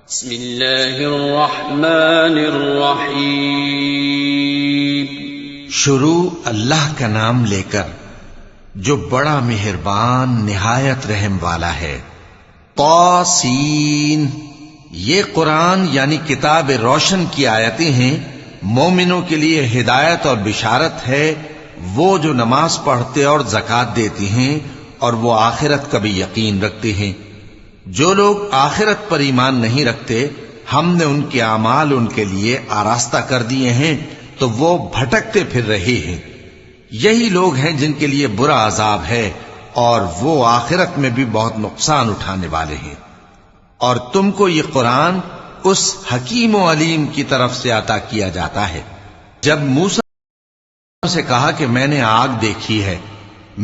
بسم اللہ الرحمن الرحیم۔ شروع اللہ کا نام لے کر جو بڑا مہربان نہایت رحم والا ہے۔ طاسین، یہ قرآن یعنی کتاب روشن کی آیتیں ہیں، مومنوں کے لیے ہدایت اور بشارت ہے، وہ جو نماز پڑھتے اور زکوٰۃ دیتے ہیں اور وہ آخرت کا بھی یقین رکھتے ہیں۔ جو لوگ آخرت پر ایمان نہیں رکھتے، ہم نے ان کے اعمال ان کے لیے آراستہ کر دیے ہیں تو وہ بھٹکتے پھر رہے ہیں۔ یہی لوگ ہیں جن کے لیے برا عذاب ہے اور وہ آخرت میں بھی بہت نقصان اٹھانے والے ہیں۔ اور تم کو یہ قرآن اس حکیم و علیم کی طرف سے عطا کیا جاتا ہے۔ جب موسیٰ سے کہا کہ میں نے آگ دیکھی ہے،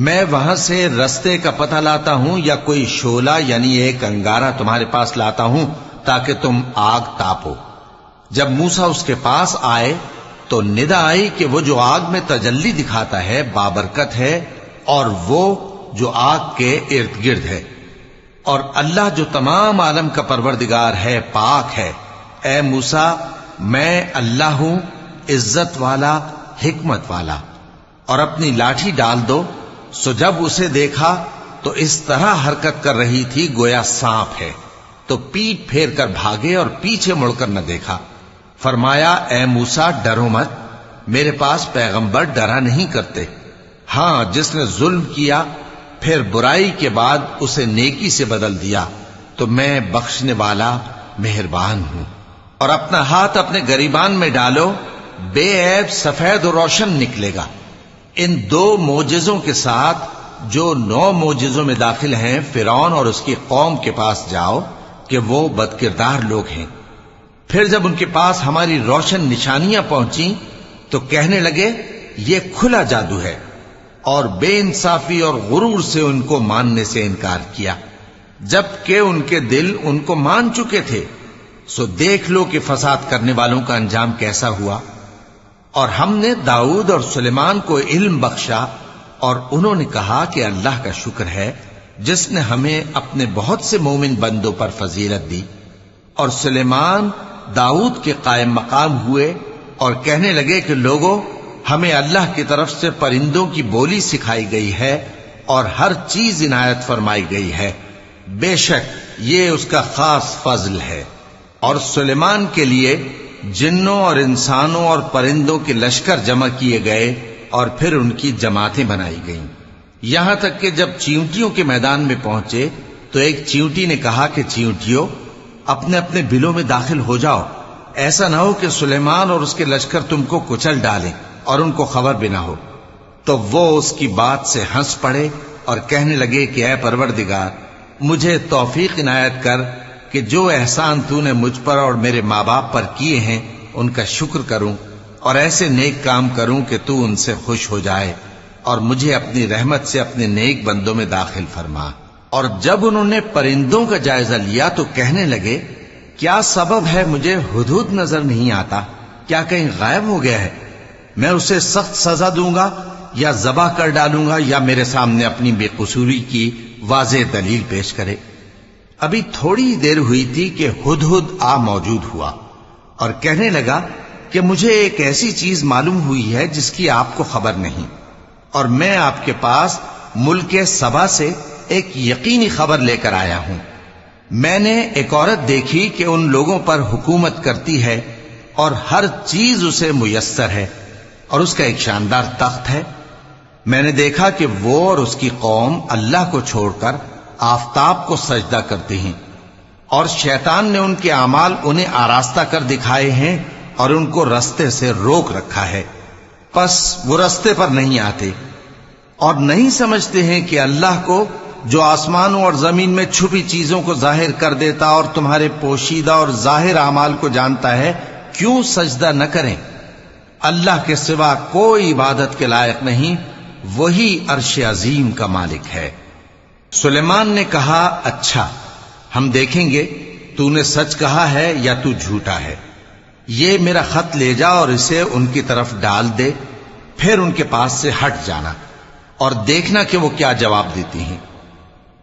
میں وہاں سے رستے کا پتہ لاتا ہوں یا کوئی شعلہ یعنی ایک انگارہ تمہارے پاس لاتا ہوں تاکہ تم آگ تاپو۔ جب موسیٰ اس کے پاس آئے تو ندا آئی کہ وہ جو آگ میں تجلی دکھاتا ہے بابرکت ہے، اور وہ جو آگ کے ارد گرد ہے، اور اللہ جو تمام عالم کا پروردگار ہے پاک ہے۔ اے موسیٰ، میں اللہ ہوں، عزت والا، حکمت والا، اور اپنی لاٹھی ڈال دو۔ سو جب اسے دیکھا تو اس طرح حرکت کر رہی تھی گویا سانپ ہے، تو پیٹ پھیر کر بھاگے اور پیچھے مڑ کر نہ دیکھا۔ فرمایا، اے موسیٰ، ڈرو مت، میرے پاس پیغمبر ڈرا نہیں کرتے۔ ہاں، جس نے ظلم کیا پھر برائی کے بعد اسے نیکی سے بدل دیا تو میں بخشنے والا مہربان ہوں۔ اور اپنا ہاتھ اپنے گریبان میں ڈالو، بے عیب سفید و روشن نکلے گا۔ ان دو معجزوں کے ساتھ جو 9 معجزوں میں داخل ہیں فرعون اور اس کی قوم کے پاس جاؤ کہ وہ بدکردار لوگ ہیں۔ پھر جب ان کے پاس ہماری روشن نشانیاں پہنچیں تو کہنے لگے یہ کھلا جادو ہے، اور بے انصافی اور غرور سے ان کو ماننے سے انکار کیا، جبکہ ان کے دل ان کو مان چکے تھے۔ سو دیکھ لو کہ فساد کرنے والوں کا انجام کیسا ہوا۔ اور ہم نے داؤد اور سلیمان کو علم بخشا، اور انہوں نے کہا کہ اللہ کا شکر ہے جس نے ہمیں اپنے بہت سے مومن بندوں پر فضیلت دی۔ اور سلیمان داؤد کے قائم مقام ہوئے اور کہنے لگے کہ لوگوں، ہمیں اللہ کی طرف سے پرندوں کی بولی سکھائی گئی ہے اور ہر چیز عنایت فرمائی گئی ہے، بے شک یہ اس کا خاص فضل ہے۔ اور سلیمان کے لیے جنوں اور انسانوں اور پرندوں کے لشکر جمع کیے گئے اور پھر ان کی جماعتیں بنائی گئیں، یہاں تک کہ جب چیونٹیوں کے میدان میں پہنچے تو ایک چیونٹی نے کہا کہ چیونٹیوں، اپنے اپنے بلوں میں داخل ہو جاؤ، ایسا نہ ہو کہ سلیمان اور اس کے لشکر تم کو کچل ڈالیں اور ان کو خبر بھی نہ ہو۔ تو وہ اس کی بات سے ہنس پڑے اور کہنے لگے کہ اے پروردگار، مجھے توفیق عنایت کر کہ جو احسان تو نے مجھ پر اور میرے ماں باپ پر کیے ہیں ان کا شکر کروں، اور ایسے نیک کام کروں کہ تو ان سے خوش ہو جائے، اور مجھے اپنی رحمت سے اپنے نیک بندوں میں داخل فرما۔ اور جب انہوں نے پرندوں کا جائزہ لیا تو کہنے لگے کیا سبب ہے مجھے ہدہد نظر نہیں آتا؟ کیا کہیں غائب ہو گیا ہے؟ میں اسے سخت سزا دوں گا یا ذبح کر ڈالوں گا، یا میرے سامنے اپنی بے قصوری کی واضح دلیل پیش کرے۔ ابھی تھوڑی دیر ہوئی تھی کہ ہدہد آ موجود ہوا اور کہنے لگا کہ مجھے ایک ایسی چیز معلوم ہوئی ہے جس کی آپ کو خبر نہیں، اور میں آپ کے پاس ملک سبا سے ایک یقینی خبر لے کر آیا ہوں۔ میں نے ایک عورت دیکھی کہ ان لوگوں پر حکومت کرتی ہے اور ہر چیز اسے میسر ہے، اور اس کا ایک شاندار تخت ہے۔ میں نے دیکھا کہ وہ اور اس کی قوم اللہ کو چھوڑ کر آفتاب کو سجدہ کرتے ہیں، اور شیطان نے ان کے اعمال انہیں آراستہ کر دکھائے ہیں اور ان کو رستے سے روک رکھا ہے، پس وہ رستے پر نہیں آتے، اور نہیں سمجھتے ہیں کہ اللہ کو جو آسمانوں اور زمین میں چھپی چیزوں کو ظاہر کر دیتا اور تمہارے پوشیدہ اور ظاہر اعمال کو جانتا ہے، کیوں سجدہ نہ کریں؟ اللہ کے سوا کوئی عبادت کے لائق نہیں، وہی عرش عظیم کا مالک ہے۔ سلیمان نے کہا اچھا، ہم دیکھیں گے تو نے سچ کہا ہے یا تو جھوٹا ہے۔ یہ میرا خط لے جا اور اسے ان کی طرف ڈال دے، پھر ان کے پاس سے ہٹ جانا اور دیکھنا کہ وہ کیا جواب دیتی ہیں۔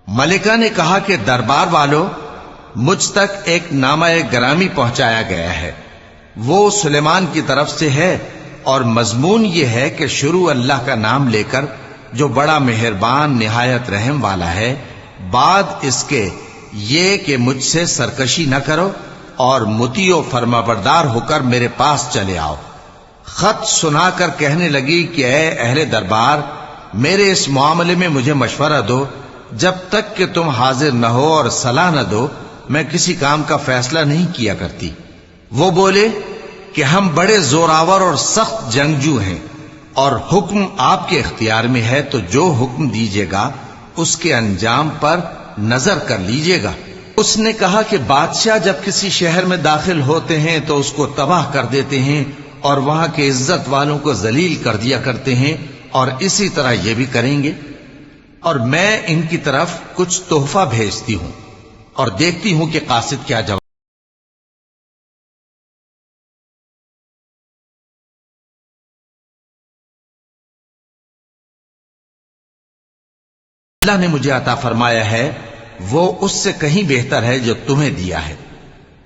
ملکہ نے کہا کہ دربار والو، مجھ تک ایک نامہ گرامی پہنچایا گیا ہے، وہ سلیمان کی طرف سے ہے، اور مضمون یہ ہے کہ شروع اللہ کا نام لے کر جو بڑا مہربان نہایت رحم والا ہے، بعد اس کے یہ کہ مجھ سے سرکشی نہ کرو اور مطیع و فرما بردار ہو کر میرے پاس چلے آؤ۔ خط سنا کر کہنے لگی کہ اے اہل دربار، میرے اس معاملے میں مجھے مشورہ دو، جب تک کہ تم حاضر نہ ہو اور صلاح نہ دو میں کسی کام کا فیصلہ نہیں کیا کرتی۔ وہ بولے کہ ہم بڑے زوراور اور سخت جنگجو ہیں، اور حکم آپ کے اختیار میں ہے، تو جو حکم دیجیے گا اس کے انجام پر نظر کر لیجیے گا۔ اس نے کہا کہ بادشاہ جب کسی شہر میں داخل ہوتے ہیں تو اس کو تباہ کر دیتے ہیں اور وہاں کے عزت والوں کو ذلیل کر دیا کرتے ہیں، اور اسی طرح یہ بھی کریں گے، اور میں ان کی طرف کچھ تحفہ بھیجتی ہوں اور دیکھتی ہوں کہ قاصد کیا جواب۔ اللہ نے مجھے عطا فرمایا ہے وہ اس سے کہیں بہتر ہے جو تمہیں دیا ہے۔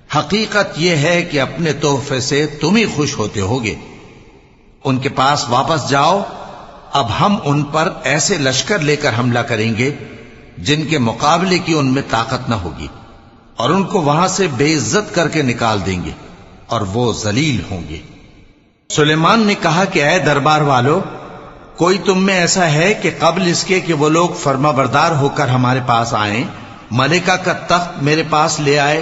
حقیقت یہ ہے کہ اپنے تحفے سے تم ہی خوش ہوتے ہوگے۔ ان کے پاس واپس جاؤ، اب ہم ان پر ایسے لشکر لے کر حملہ کریں گے جن کے مقابلے کی ان میں طاقت نہ ہوگی، اور ان کو وہاں سے بے عزت کر کے نکال دیں گے اور وہ ذلیل ہوں گے۔ سلیمان نے کہا کہ اے دربار والو، کوئی تم میں ایسا ہے کہ قبل اس کے کہ وہ لوگ فرما بردار ہو کر ہمارے پاس آئیں ملکہ کا تخت میرے پاس لے آئے؟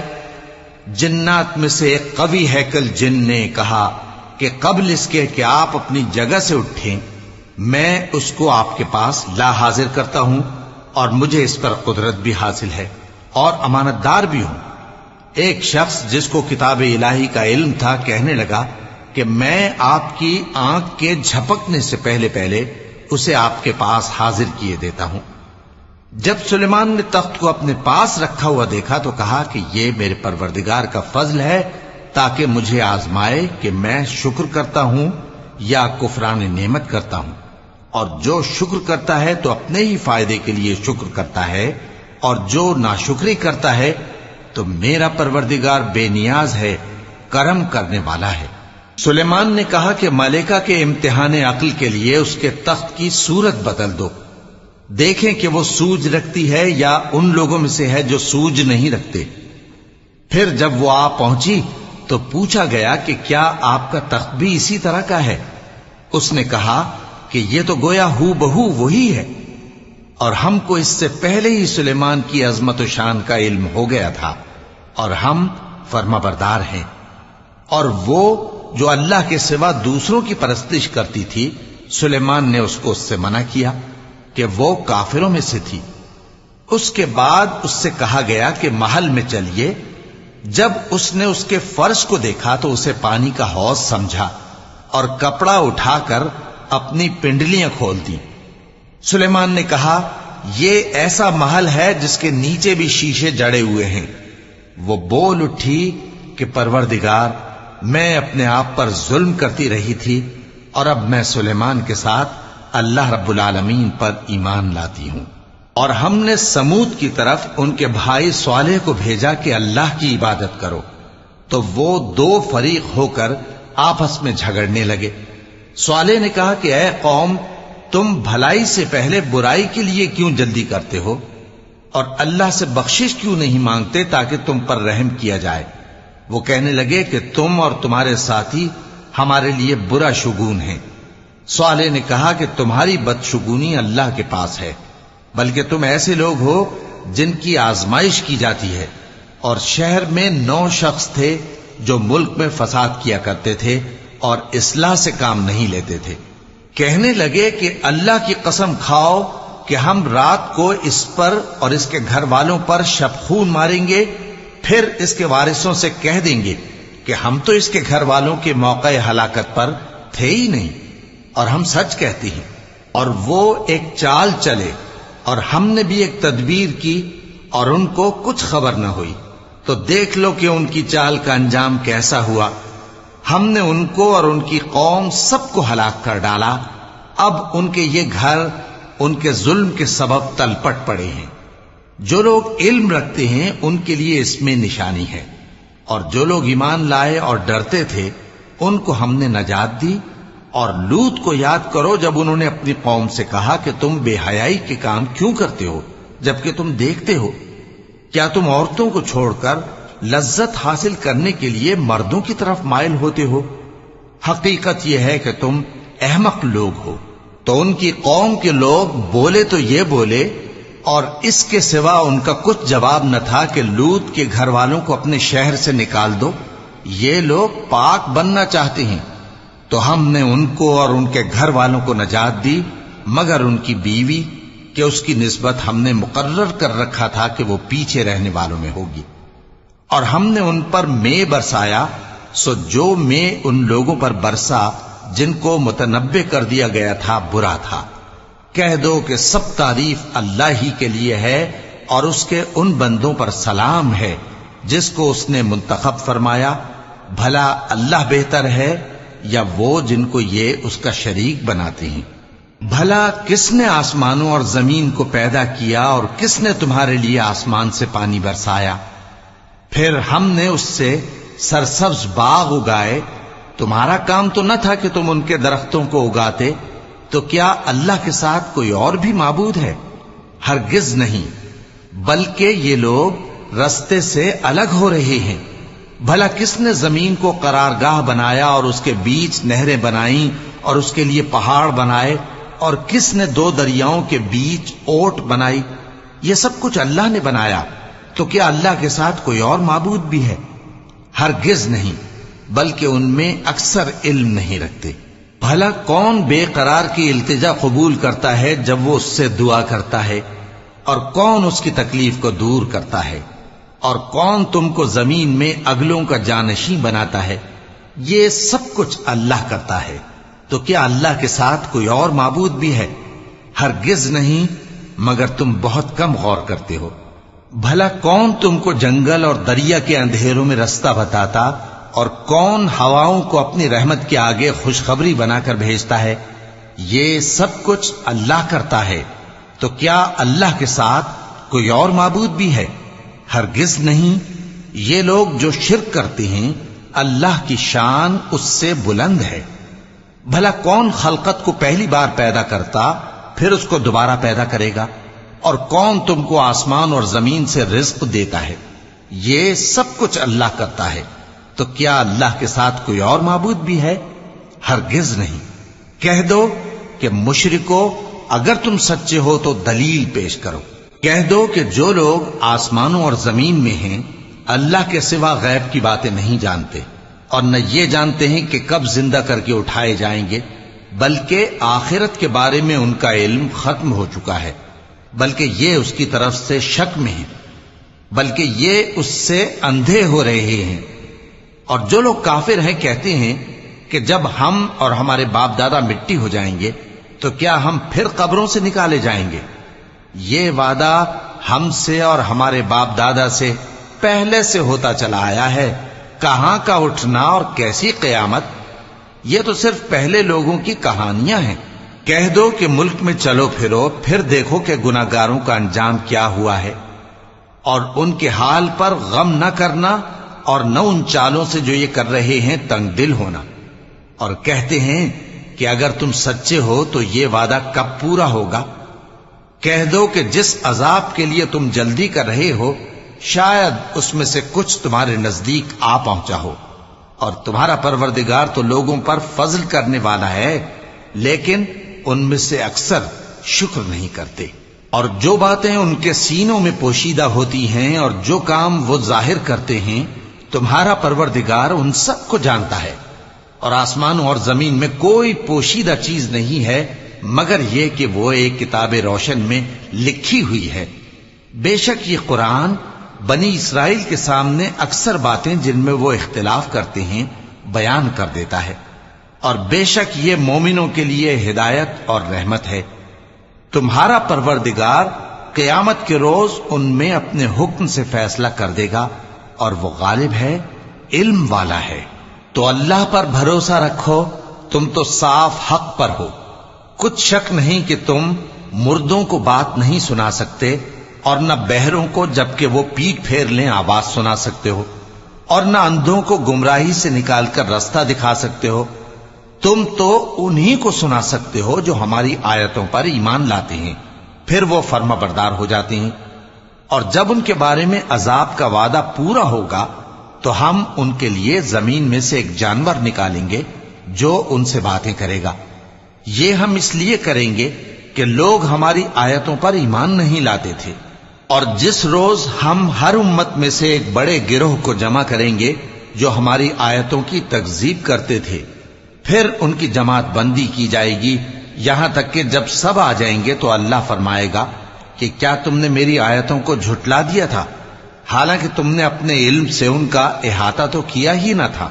جنات میں سے ایک قوی ہیکل جن نے کہا کہ قبل اس کے کہ آپ اپنی جگہ سے اٹھیں میں اس کو آپ کے پاس لا حاضر کرتا ہوں، اور مجھے اس پر قدرت بھی حاصل ہے اور امانت دار بھی ہوں۔ ایک شخص جس کو کتاب الہی کا علم تھا کہنے لگا کہ میں آپ کی آنکھ کے جھپکنے سے پہلے اسے آپ کے پاس حاضر کیے دیتا ہوں۔ جب سلیمان نے تخت کو اپنے پاس رکھا ہوا دیکھا تو کہا کہ یہ میرے پروردگار کا فضل ہے تاکہ مجھے آزمائے کہ میں شکر کرتا ہوں یا کفران نعمت کرتا ہوں، اور جو شکر کرتا ہے تو اپنے ہی فائدے کے لیے شکر کرتا ہے، اور جو ناشکری کرتا ہے تو میرا پروردگار بے نیاز ہے، کرم کرنے والا ہے۔ سلیمان نے کہا کہ ملکہ کے امتحان عقل کے لیے اس کے تخت کی صورت بدل دو، دیکھیں کہ وہ سوج رکھتی ہے یا ان لوگوں میں سے ہے جو سوج نہیں رکھتے۔ پھر جب وہ آ پہنچی تو پوچھا گیا کہ کیا آپ کا تخت بھی اسی طرح کا ہے؟ اس نے کہا کہ یہ تو گویا ہو بہو وہی ہے، اور ہم کو اس سے پہلے ہی سلیمان کی عظمت و شان کا علم ہو گیا تھا، اور ہم فرما بردار ہیں۔ اور وہ جو اللہ کے سوا دوسروں کی پرستش کرتی تھی، سلیمان نے اس کو اس سے منع کیا کہ وہ کافروں میں سے تھی۔ اس کے بعد اس سے کہا گیا کہ محل میں چلیے۔ جب اس نے اس کے فرش کو دیکھا تو اسے پانی کا حوض سمجھا اور کپڑا اٹھا کر اپنی پنڈلیاں کھول دی۔ سلیمان نے کہا یہ ایسا محل ہے جس کے نیچے بھی شیشے جڑے ہوئے ہیں۔ وہ بول اٹھی کہ پروردگار، میں اپنے آپ پر ظلم کرتی رہی تھی، اور اب میں سلیمان کے ساتھ اللہ رب العالمین پر ایمان لاتی ہوں۔ اور ہم نے سمود کی طرف ان کے بھائی صالح کو بھیجا کہ اللہ کی عبادت کرو، تو وہ دو فریق ہو کر آپس میں جھگڑنے لگے۔ صالح نے کہا کہ اے قوم، تم بھلائی سے پہلے برائی کے لیے کیوں جلدی کرتے ہو، اور اللہ سے بخشش کیوں نہیں مانگتے تاکہ تم پر رحم کیا جائے؟ وہ کہنے لگے کہ تم اور تمہارے ساتھی ہمارے لیے برا شگون ہیں۔ صالح نے کہا کہ تمہاری بدشگونی اللہ کے پاس ہے، بلکہ تم ایسے لوگ ہو جن کی آزمائش کی جاتی ہے، اور شہر میں 9 شخص تھے جو ملک میں فساد کیا کرتے تھے اور اصلاح سے کام نہیں لیتے تھے۔ کہنے لگے کہ اللہ کی قسم کھاؤ کہ ہم رات کو اس پر اور اس کے گھر والوں پر شبخون ماریں گے، پھر اس کے وارثوں سے کہہ دیں گے کہ ہم تو اس کے گھر والوں کے موقع ہلاکت پر تھے ہی نہیں، اور ہم سچ کہتے ہیں۔ اور وہ ایک چال چلے، اور ہم نے بھی ایک تدبیر کی، اور ان کو کچھ خبر نہ ہوئی۔ تو دیکھ لو کہ ان کی چال کا انجام کیسا ہوا۔ ہم نے ان کو اور ان کی قوم سب کو ہلاک کر ڈالا۔ اب ان کے یہ گھر ان کے ظلم کے سبب تلپٹ پڑے ہیں۔ جو لوگ علم رکھتے ہیں ان کے لیے اس میں نشانی ہے، اور جو لوگ ایمان لائے اور ڈرتے تھے ان کو ہم نے نجات دی۔ اور لوط کو یاد کرو جب انہوں نے اپنی قوم سے کہا کہ تم بے حیائی کے کام کیوں کرتے ہو جبکہ تم دیکھتے ہو؟ کیا تم عورتوں کو چھوڑ کر لذت حاصل کرنے کے لیے مردوں کی طرف مائل ہوتے ہو؟ حقیقت یہ ہے کہ تم احمق لوگ ہو۔ تو ان کی قوم کے لوگ بولے تو یہ بولے، اور اس کے سوا ان کا کچھ جواب نہ تھا کہ لوط کے گھر والوں کو اپنے شہر سے نکال دو، یہ لوگ پاک بننا چاہتے ہیں۔ تو ہم نے ان کو اور ان کے گھر والوں کو نجات دی، مگر ان کی بیوی کہ اس کی نسبت ہم نے مقرر کر رکھا تھا کہ وہ پیچھے رہنے والوں میں ہوگی۔ اور ہم نے ان پر مے برسایا، سو جو مے ان لوگوں پر برسا جن کو متنبع کر دیا گیا تھا برا تھا۔ کہہ دو کہ سب تعریف اللہ ہی کے لیے ہے، اور اس کے ان بندوں پر سلام ہے جس کو اس نے منتخب فرمایا۔ بھلا اللہ بہتر ہے یا وہ جن کو یہ اس کا شریک بناتے ہیں؟ بھلا کس نے آسمانوں اور زمین کو پیدا کیا، اور کس نے تمہارے لیے آسمان سے پانی برسایا؟ پھر ہم نے اس سے سرسبز باغ اگائے۔ تمہارا کام تو نہ تھا کہ تم ان کے درختوں کو اگاتے؟ تو کیا اللہ کے ساتھ کوئی اور بھی معبود ہے؟ ہرگز نہیں، بلکہ یہ لوگ رستے سے الگ ہو رہے ہیں۔ بھلا کس نے زمین کو قرارگاہ بنایا اور اس کے بیچ نہریں بنائیں اور اس کے لیے پہاڑ بنائے، اور کس نے دو دریاؤں کے بیچ اوٹ بنائی؟ یہ سب کچھ اللہ نے بنایا۔ تو کیا اللہ کے ساتھ کوئی اور معبود بھی ہے؟ ہرگز نہیں، بلکہ ان میں اکثر علم نہیں رکھتے۔ بھلا کون بے قرار کی التجا قبول کرتا ہے جب وہ اس سے دعا کرتا ہے؟ اور کون اس کی تکلیف کو دور کرتا ہے؟ اور کون تم کو زمین میں اگلوں کا جانشین بناتا ہے؟ یہ سب کچھ اللہ کرتا ہے۔ تو کیا اللہ کے ساتھ کوئی اور معبود بھی ہے؟ ہرگز نہیں، مگر تم بہت کم غور کرتے ہو۔ بھلا کون تم کو جنگل اور دریا کے اندھیروں میں رستہ بتاتا، اور کون ہواؤں کو اپنی رحمت کے آگے خوشخبری بنا کر بھیجتا ہے؟ یہ سب کچھ اللہ کرتا ہے۔ تو کیا اللہ کے ساتھ کوئی اور معبود بھی ہے؟ ہرگز نہیں۔ یہ لوگ جو شرک کرتے ہیں اللہ کی شان اس سے بلند ہے۔ بھلا کون خلقت کو پہلی بار پیدا کرتا پھر اس کو دوبارہ پیدا کرے گا؟ اور کون تم کو آسمان اور زمین سے رزق دیتا ہے؟ یہ سب کچھ اللہ کرتا ہے۔ تو کیا اللہ کے ساتھ کوئی اور معبود بھی ہے؟ ہرگز نہیں۔ کہہ دو کہ مشرکو، اگر تم سچے ہو تو دلیل پیش کرو۔ کہہ دو کہ جو لوگ آسمانوں اور زمین میں ہیں اللہ کے سوا غیب کی باتیں نہیں جانتے، اور نہ یہ جانتے ہیں کہ کب زندہ کر کے اٹھائے جائیں گے، بلکہ آخرت کے بارے میں ان کا علم ختم ہو چکا ہے، بلکہ یہ اس کی طرف سے شک میں ہیں، بلکہ یہ اس سے اندھے ہو رہے ہیں۔ اور جو لوگ کافر ہیں کہتے ہیں کہ جب ہم اور ہمارے باپ دادا مٹی ہو جائیں گے تو کیا ہم پھر قبروں سے نکالے جائیں گے؟ یہ وعدہ ہم سے اور ہمارے باپ دادا سے پہلے سے ہوتا چلا آیا ہے، کہاں کا اٹھنا اور کیسی قیامت؟ یہ تو صرف پہلے لوگوں کی کہانیاں ہیں۔ کہہ دو کہ ملک میں چلو پھرو، پھر دیکھو کہ گناہگاروں کا انجام کیا ہوا ہے، اور ان کے حال پر غم نہ کرنا، اور نہ ان چالوں سے جو یہ کر رہے ہیں تنگ دل ہونا۔ اور کہتے ہیں کہ اگر تم سچے ہو تو یہ وعدہ کب پورا ہوگا؟ کہہ دو کہ جس عذاب کے لیے تم جلدی کر رہے ہو شاید اس میں سے کچھ تمہارے نزدیک آ پہنچا ہو، اور تمہارا پروردگار تو لوگوں پر فضل کرنے والا ہے، لیکن ان میں سے اکثر شکر نہیں کرتے۔ اور جو باتیں ان کے سینوں میں پوشیدہ ہوتی ہیں اور جو کام وہ ظاہر کرتے ہیں تمہارا پروردگار ان سب کو جانتا ہے، اور آسمانوں اور زمین میں کوئی پوشیدہ چیز نہیں ہے مگر یہ کہ وہ ایک کتاب روشن میں لکھی ہوئی ہے۔ بے شک یہ قرآن بنی اسرائیل کے سامنے اکثر باتیں جن میں وہ اختلاف کرتے ہیں بیان کر دیتا ہے، اور بے شک یہ مومنوں کے لیے ہدایت اور رحمت ہے۔ تمہارا پروردگار قیامت کے روز ان میں اپنے حکم سے فیصلہ کر دے گا، اور وہ غالب ہے، علم والا ہے۔ تو اللہ پر بھروسہ رکھو، تم تو صاف حق پر ہو۔ کچھ شک نہیں کہ تم مردوں کو بات نہیں سنا سکتے، اور نہ بہروں کو جبکہ وہ پیٹ پھیر لیں آواز سنا سکتے ہو، اور نہ اندھوں کو گمراہی سے نکال کر رستہ دکھا سکتے ہو۔ تم تو انہی کو سنا سکتے ہو جو ہماری آیتوں پر ایمان لاتے ہیں، پھر وہ فرما بردار ہو جاتے ہیں، اور جب ان کے بارے میں عذاب کا وعدہ پورا ہوگا تو ہم ان کے لیے زمین میں سے ایک جانور نکالیں گے جو ان سے باتیں کرے گا۔ یہ ہم اس لیے کریں گے کہ لوگ ہماری آیتوں پر ایمان نہیں لاتے تھے، اور جس روز ہم ہر امت میں سے ایک بڑے گروہ کو جمع کریں گے جو ہماری آیتوں کی تکذیب کرتے تھے، پھر ان کی جماعت بندی کی جائے گی، یہاں تک کہ جب سب آ جائیں گے تو اللہ فرمائے گا کہ کیا تم نے میری آیتوں کو جھٹلا دیا تھا، حالانکہ تم نے اپنے علم سے ان کا احاطہ تو کیا ہی نہ تھا؟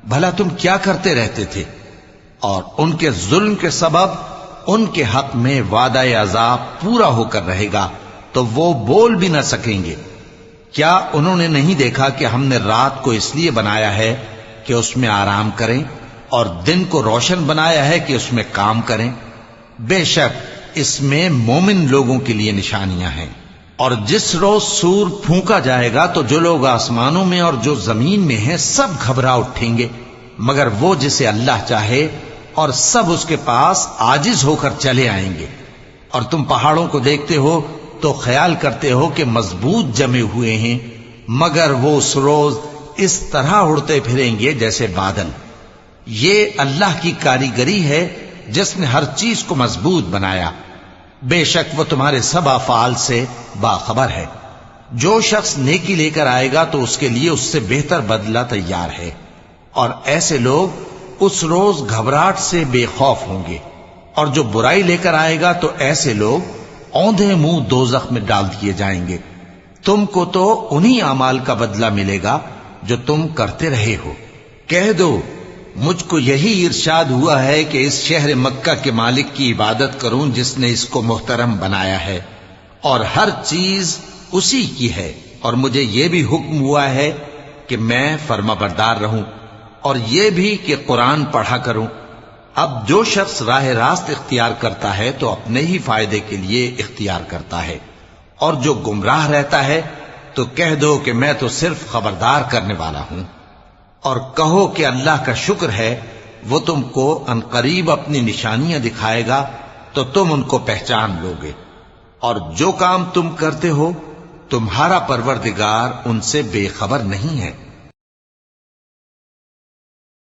بھلا تم کیا کرتے رہتے تھے؟ اور ان کے ظلم کے سبب ان کے حق میں وعدہ عذاب پورا ہو کر رہے گا تو وہ بول بھی نہ سکیں گے۔ کیا انہوں نے نہیں دیکھا کہ ہم نے رات کو اس لیے بنایا ہے کہ اس میں آرام کریں، اور دن کو روشن بنایا ہے کہ اس میں کام کریں؟ بے شک اس میں مومن لوگوں کے لیے نشانیاں ہیں۔ اور جس روز سور پھونکا جائے گا تو جو لوگ آسمانوں میں اور جو زمین میں ہیں سب گھبرا اٹھیں گے، مگر وہ جسے اللہ چاہے، اور سب اس کے پاس عاجز ہو کر چلے آئیں گے۔ اور تم پہاڑوں کو دیکھتے ہو تو خیال کرتے ہو کہ مضبوط جمے ہوئے ہیں، مگر وہ اس روز اس طرح اڑتے پھریں گے جیسے بادل۔ یہ اللہ کی کاریگری ہے جس نے ہر چیز کو مضبوط بنایا، بے شک وہ تمہارے سب افعال سے باخبر ہے۔ جو شخص نیکی لے کر آئے گا تو اس کے لیے اس سے بہتر بدلہ تیار ہے، اور ایسے لوگ اس روز گھبراہٹ سے بے خوف ہوں گے، اور جو برائی لے کر آئے گا تو ایسے لوگ اوندھے منہ دوزخ میں ڈال دیے جائیں گے۔ تم کو تو انہی اعمال کا بدلہ ملے گا جو تم کرتے رہے ہو۔ کہہ دو مجھ کو یہی ارشاد ہوا ہے کہ اس شہر مکہ کے مالک کی عبادت کروں جس نے اس کو محترم بنایا ہے، اور ہر چیز اسی کی ہے، اور مجھے یہ بھی حکم ہوا ہے کہ میں فرما بردار رہوں، اور یہ بھی کہ قرآن پڑھا کروں۔ اب جو شخص راہ راست اختیار کرتا ہے تو اپنے ہی فائدے کے لیے اختیار کرتا ہے، اور جو گمراہ رہتا ہے تو کہہ دو کہ میں تو صرف خبردار کرنے والا ہوں۔ اور کہو کہ اللہ کا شکر ہے وہ تم کو عنقریب اپنی نشانیاں دکھائے گا تو تم ان کو پہچان لو گے، اور جو کام تم کرتے ہو تمہارا پروردگار ان سے بے خبر نہیں ہے۔